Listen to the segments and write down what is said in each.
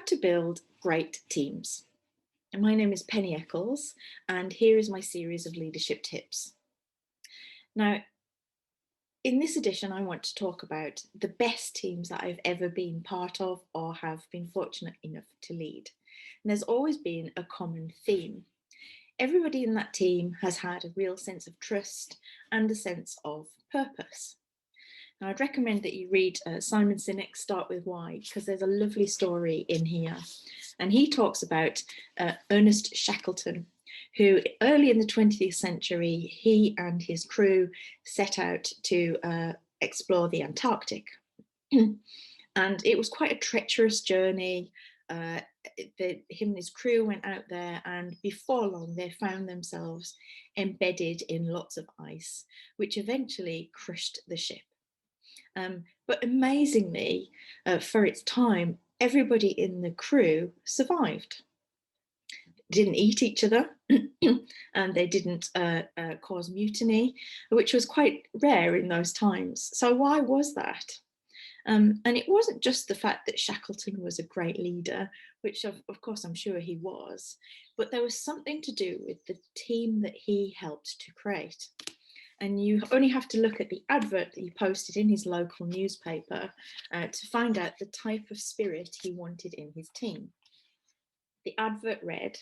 How to build great teams. And my name is Penny Eccles, and here is my series of leadership tips. Now, in this edition, I want to talk about the best teams that I've ever been part of or have been fortunate enough to lead. And there's always been a common theme. Everybody in that team has had a real sense of trust and a sense of purpose. Now, I'd recommend that you read Simon Sinek's Start With Why, because there's a lovely story in here. And he talks about Ernest Shackleton, who early in the 20th century, he and his crew set out to explore the Antarctic. And it was quite a treacherous journey. Him and his crew went out there, and before long they found themselves embedded in lots of ice, which eventually crushed the ship. But amazingly, for its time, everybody in the crew survived. Didn't eat each other, and they didn't cause mutiny, which was quite rare in those times. So why was that? And it wasn't just the fact that Shackleton was a great leader, which of course I'm sure he was, but there was something to do with the team that he helped to create. And you only have to look at the advert that he posted in his local newspaper to find out the type of spirit he wanted in his team. The advert read,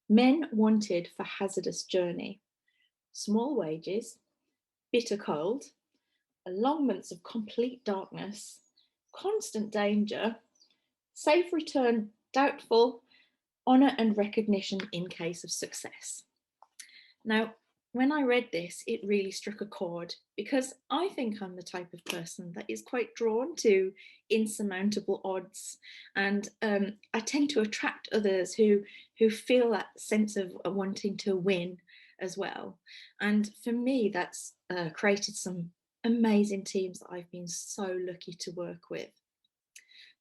"Men wanted for hazardous journey, small wages, bitter cold, long months of complete darkness, constant danger, safe return doubtful, honour and recognition in case of success." Now, when I read this, it really struck a chord, because I think I'm the type of person that is quite drawn to insurmountable odds, and I tend to attract others who feel that sense of wanting to win as well. And for me, that's created some amazing teams that I've been so lucky to work with.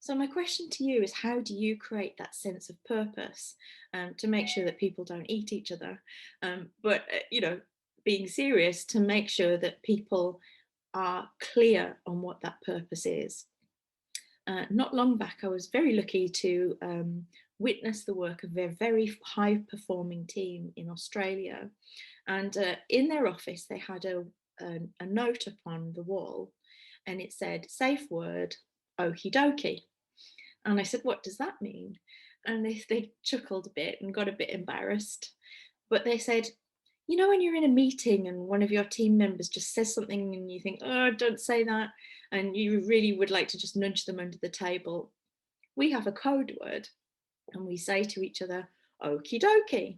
So my question to you is, how do you create that sense of purpose to make sure that people don't eat each other, but being serious, to make sure that people are clear on what that purpose is? Not long back, I was very lucky to witness the work of a very high performing team in Australia. And in their office, they had a note upon the wall, and it said, "Safe word, okie dokie." And I said, "What does that mean?" And they chuckled a bit and got a bit embarrassed. But they said, when you're in a meeting and one of your team members just says something and you think, "Oh, don't say that," and you really would like to just nudge them under the table, we have a code word and we say to each other, "Okie dokie."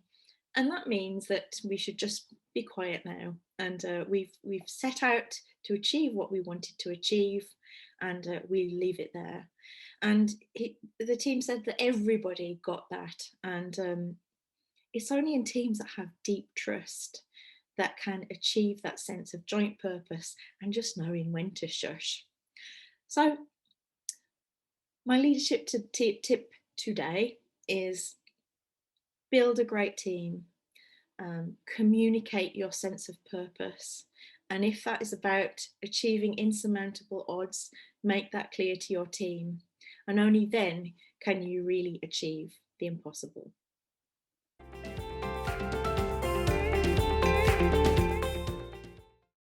And that means that we should just be quiet now. And we've set out to achieve what we wanted to achieve, and we leave it there. And the team said that everybody got that. And it's only in teams that have deep trust that can achieve that sense of joint purpose and just knowing when to shush. So my leadership tip today is build a great team, communicate your sense of purpose. And if that is about achieving insurmountable odds, make that clear to your team. And only then can you really achieve the impossible.